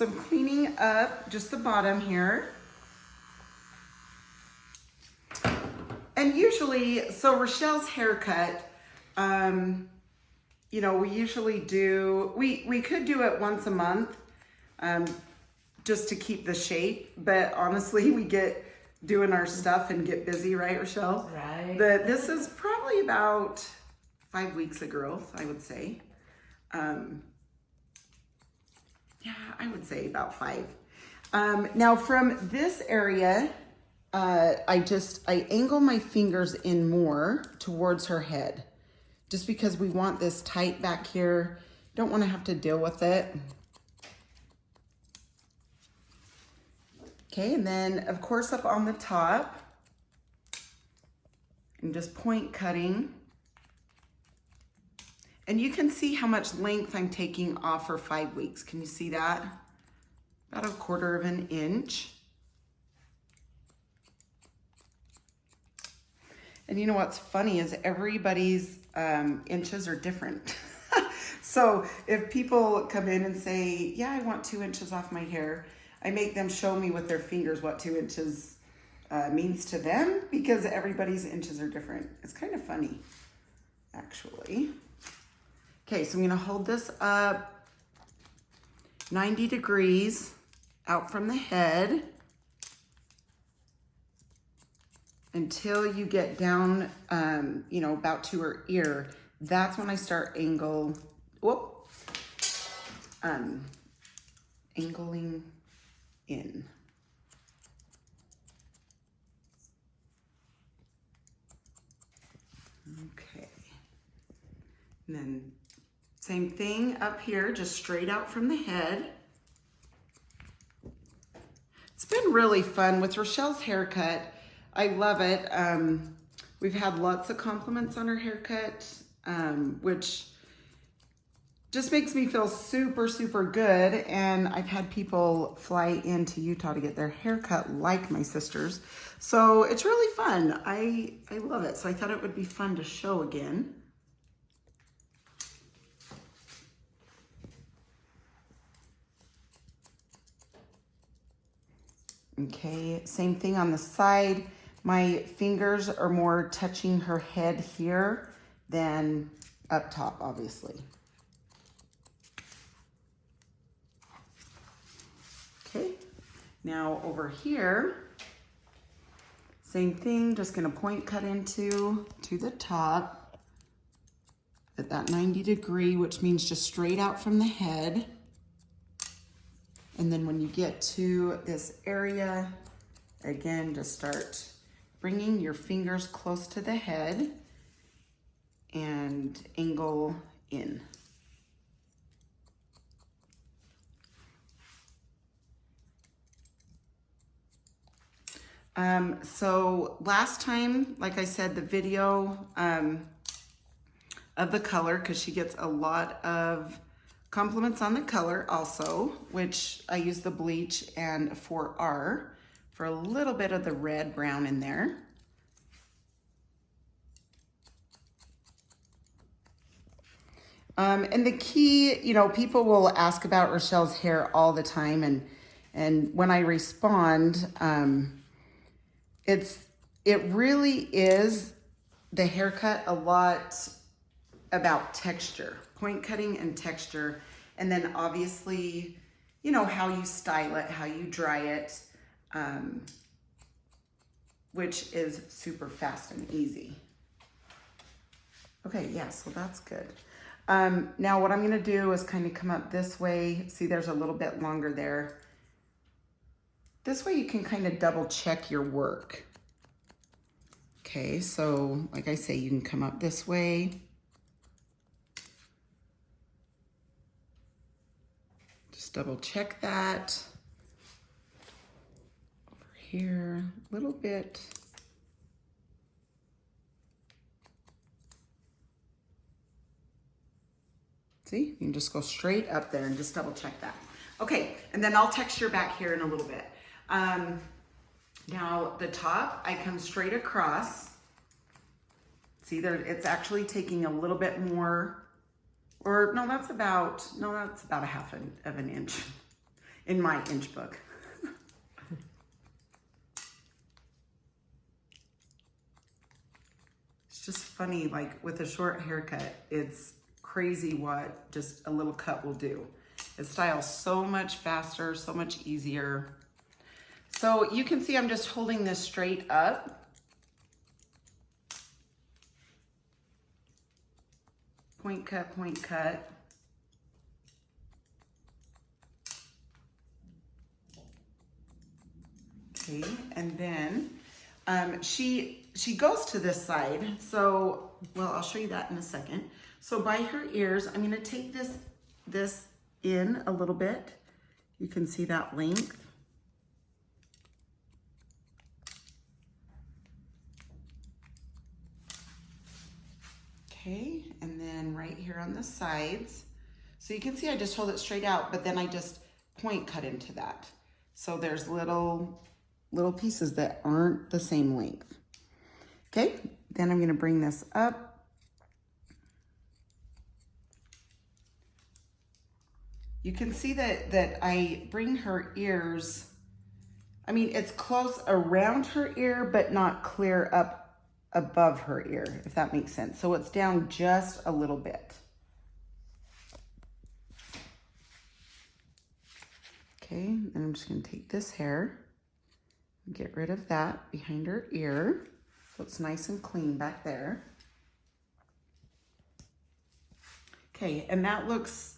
So I'm cleaning up just the bottom here. And usually, so Rochelle's haircut, you know, we usually do, we could do it once a month, just to keep the shape. But honestly, we get doing our stuff and get busy, right, Rochelle? Right. But this is probably about 5 weeks of growth, I would say. Yeah, I would say about 5. Now from this area, I angle my fingers in more towards her head, just because we want this tight back here. Don't want to have to deal with it. Okay, and then of course up on the top, I'm just point cutting. And you can see how much length I'm taking off for 5 weeks. Can you see that? About 1/4 of an inch. And you know what's funny is everybody's inches are different. So if people come in and say, yeah, I want 2 inches off my hair, I make them show me with their fingers what 2 inches means to them, because everybody's inches are different. It's kind of funny, actually. Okay, so I'm gonna hold this up 90 degrees out from the head until you get down, you know, about to her ear. That's when I start angling in. Okay, and then same thing up here, just straight out from the head. It's been really fun with Rochelle's haircut. I love it. We've had lots of compliments on her haircut, which just makes me feel super, super good. And I've had people fly into Utah to get their haircut like my sister's. So it's really fun. I love it. So I thought it would be fun to show again. Okay, same thing on the side. My fingers are more touching her head here than up top, obviously. Okay, now over here, same thing, just gonna point cut to the top at that 90 degree, which means just straight out from the head. And then when you get to this area, again, just start bringing your fingers close to the head and angle in. So last time, like I said, the video of the color, because she gets a lot of compliments on the color also, which I use the bleach and 4R for a little bit of the red brown in there. And the key, you know, people will ask about Rochelle's hair all the time, and when I respond, it really is the haircut a lot about texture, point cutting and texture, and then obviously, you know, how you style it, how you dry it, which is super fast and easy. Okay, yeah, so that's good. Now what I'm gonna do is kind of come up this way. See, there's a little bit longer there. This way you can kind of double check your work. Okay, so like I say, you can come up this way. Just double check that. Over here, a little bit. See, you can just go straight up there and just double check that. Okay, and then I'll texture back here in a little bit. Now the top, I come straight across. See there, it's actually taking a little bit more, or no, that's about a half of an inch. in my inch book. It's just funny, like with a short haircut, it's crazy what just a little cut will do. It styles so much faster, so much easier. So you can see I'm just holding this straight up. Point cut, point cut. Okay, and then she goes to this side. So, well, I'll show you that in a second. So by her ears, I'm gonna take this in a little bit. You can see that length. Okay, and then right here on the sides. So you can see I just hold it straight out, but then I just point cut into that. So there's little pieces that aren't the same length. Okay, then I'm gonna bring this up. You can see that I bring her ears, I mean, it's close around her ear, but not clear up above her ear, if that makes sense. So it's down just a little bit. Okay, and I'm just gonna take this hair and get rid of that behind her ear. So it's nice and clean back there. Okay, and that looks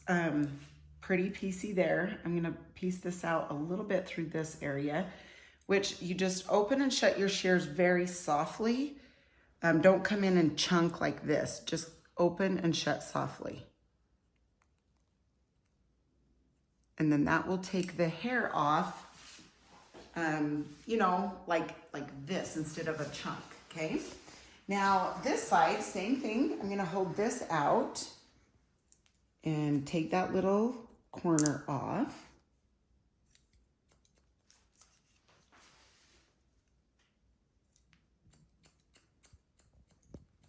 pretty piecey there. I'm gonna piece this out a little bit through this area, which you just open and shut your shears very softly. Don't come in and chunk like this. Just open and shut softly. And then that will take the hair off, you know, like this instead of a chunk, okay? Now this side, same thing. I'm gonna hold this out and take that little corner off.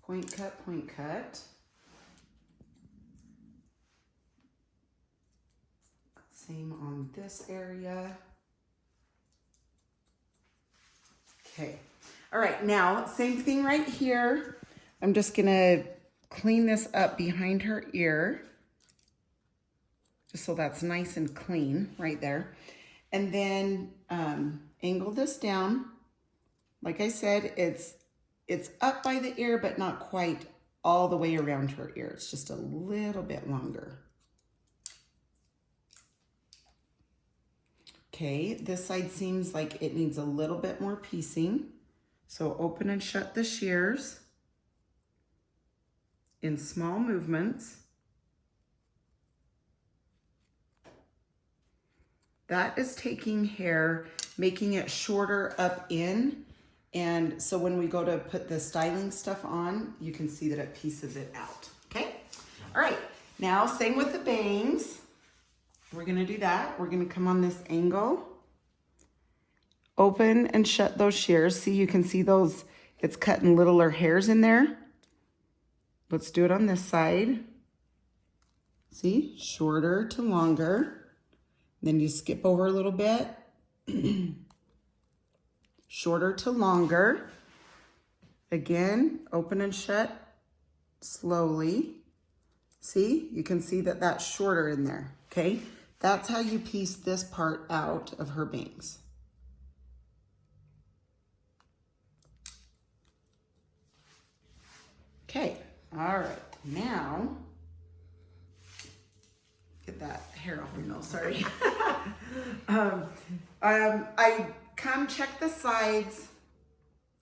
Point cut, point cut. Same on this area. Okay. All right, now same thing right here. I'm just gonna clean this up behind her ear, just so that's nice and clean right there. And then angle this down. Like I said, it's up by the ear, but not quite all the way around her ear. It's just a little bit longer. Okay, this side seems like it needs a little bit more piecing. So open and shut the shears in small movements. That is taking hair, making it shorter up in. And so when we go to put the styling stuff on, you can see that it pieces it out, okay? All right, now same with the bangs. We're gonna do that. We're gonna come on this angle, open and shut those shears. See, you can see those, it's cutting littler hairs in there. Let's do it on this side. See, shorter to longer. Then you skip over a little bit. Shorter to longer. Again, open and shut slowly. See, you can see that that's shorter in there, okay? That's how you piece this part out of her bangs. Okay, all right, now, get that hair off your nose, sorry. I come check the sides,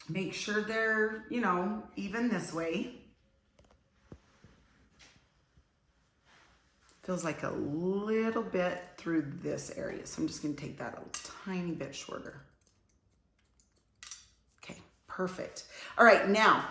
make sure they're, you know, even this way. Feels like a little bit through this area. So I'm just gonna take that a tiny bit shorter. Okay, perfect. All right, now,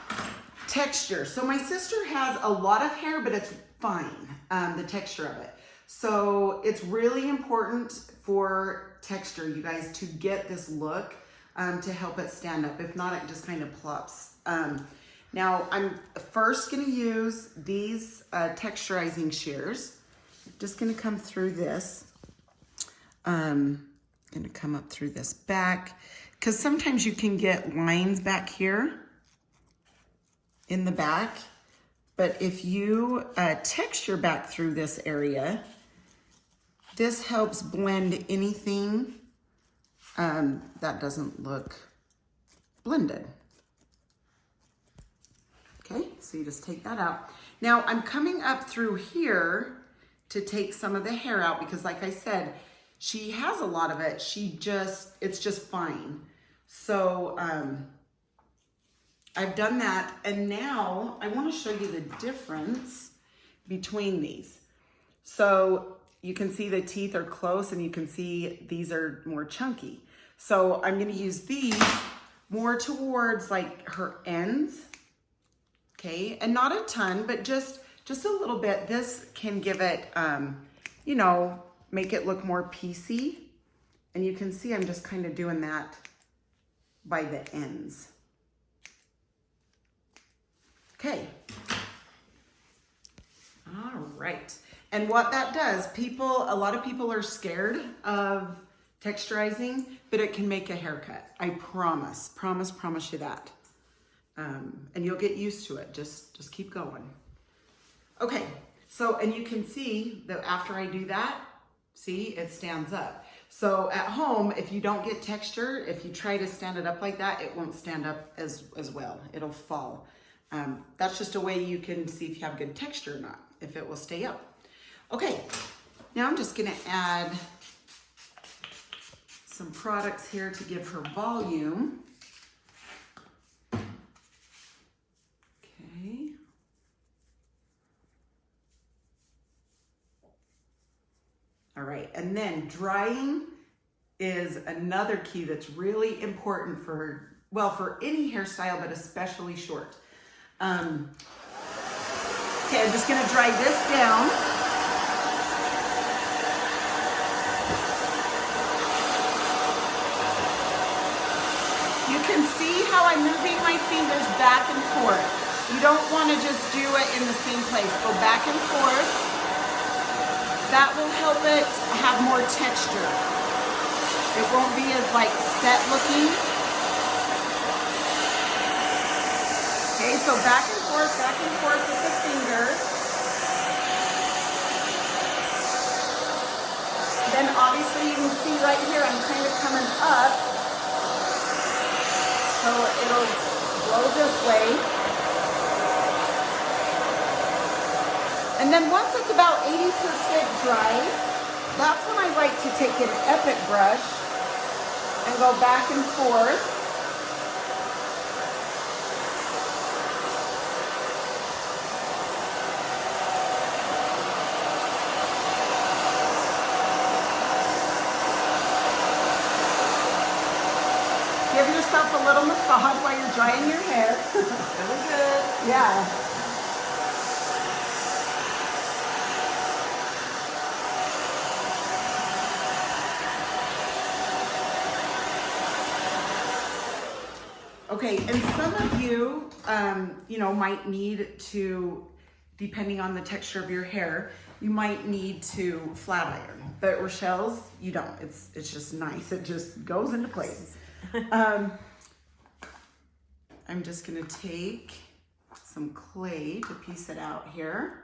texture. So my sister has a lot of hair, but it's fine, the texture of it. So it's really important for texture, you guys, to get this look to help it stand up. If not, it just kind of plops. Now, I'm first gonna use these texturizing shears. Just gonna come through this. Gonna come up through this back, because sometimes you can get lines back here in the back, but if you texture back through this area, this helps blend anything that doesn't look blended. Okay, so you just take that out. Now I'm coming up through here to take some of the hair out, because like I said, she has a lot of it. It's just fine. So I've done that, and now I want to show you the difference between these. So you can see the teeth are close, and you can see these are more chunky. So I'm going to use these more towards like her ends, okay? And not a ton, but just a little bit. This can give it, you know, make it look more piecey. And you can see I'm just kind of doing that by the ends. Okay. All right. And what that does, a lot of people are scared of texturizing, but it can make a haircut. I promise you that. And you'll get used to it. Just keep going. Okay. So, and you can see that after I do that, see, it stands up. So at home, if you don't get texture, if you try to stand it up like that, it won't stand up as well. It'll fall. That's just a way you can see if you have good texture or not, if it will stay up. Okay, now I'm just gonna add some products here to give her volume. Okay. All right, and then drying is another key that's really important for any hairstyle, but especially short. Okay, I'm just gonna dry this down. You can see how I'm moving my fingers back and forth. You don't wanna just do it in the same place. Go back and forth. That will help it have more texture. It won't be as like set looking. Okay, so back and forth with the finger. Then obviously you can see right here, I'm kind of coming up. So it'll blow this way. And then once it's about 80% dry, that's when I like to take an Epic brush and go back and forth. Give yourself a little massage while you're drying your hair. Really good. Yeah. Okay, and some of you, you know, might need to, depending on the texture of your hair, you might need to flat iron. But Rochelle's, you don't. It's just nice. It just goes into place. I'm just gonna take some clay to piece it out here.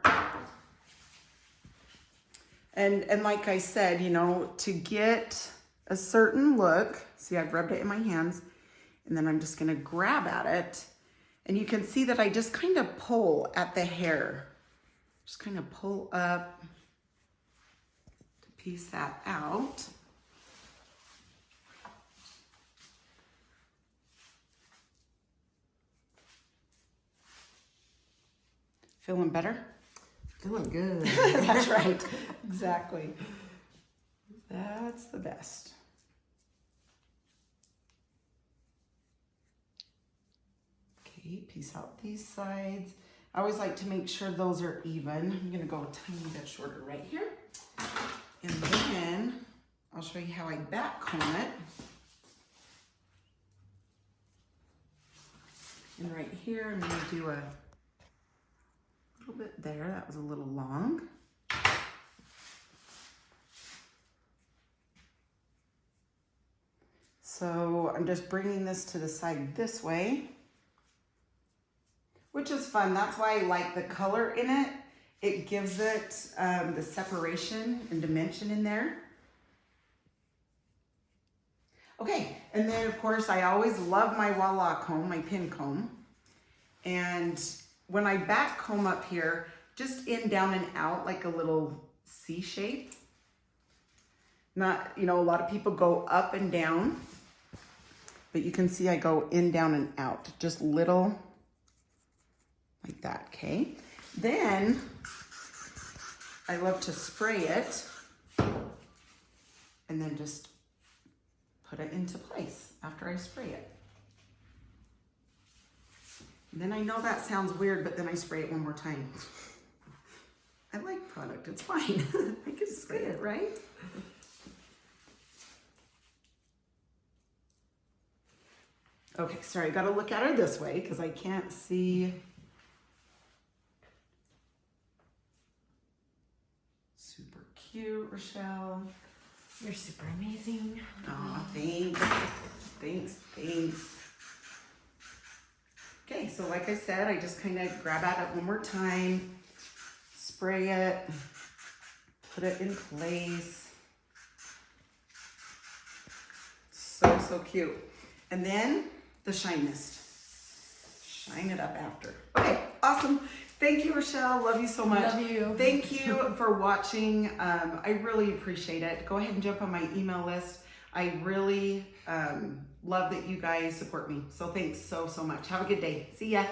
And like I said, you know, to get a certain look, see, I've rubbed it in my hands. And then I'm just gonna grab at it. And you can see that I just kind of pull at the hair. Just kind of pull up to piece that out. Feeling better? Feeling good. That's right, exactly. That's the best. Piece out these sides. I always like to make sure those are even. I'm gonna go a tiny bit shorter right here. And then I'll show you how I back comb it. And right here, I'm gonna do a little bit there. That was a little long. I'm just bringing this to the side this way, which is fun. That's why I like the color in it. It gives it the separation and dimension in there. Okay, and then of course I always love my Voila comb, my pin comb. And when I back comb up here, just in, down, and out like a little C shape. Not, you know, a lot of people go up and down, but you can see I go in, down, and out. Just little, like that, okay? Then I love to spray it and then just put it into place after I spray it. And then I know that sounds weird, but then I spray it one more time. I like product, it's fine. I can spray it, right? Okay, sorry, I gotta look at her this way because I can't see. Super cute, Rochelle. You're super amazing. Oh, thanks. Thanks. Okay, so like I said, I just kind of grab at it one more time, spray it, put it in place. So cute. And then the Shine Mist. Shine it up after. Okay, awesome. Thank you, Rochelle. Love you so much. Love you. Thank you for watching. I really appreciate it. Go ahead and jump on my email list. I really love that you guys support me. So thanks so much. Have a good day. See ya.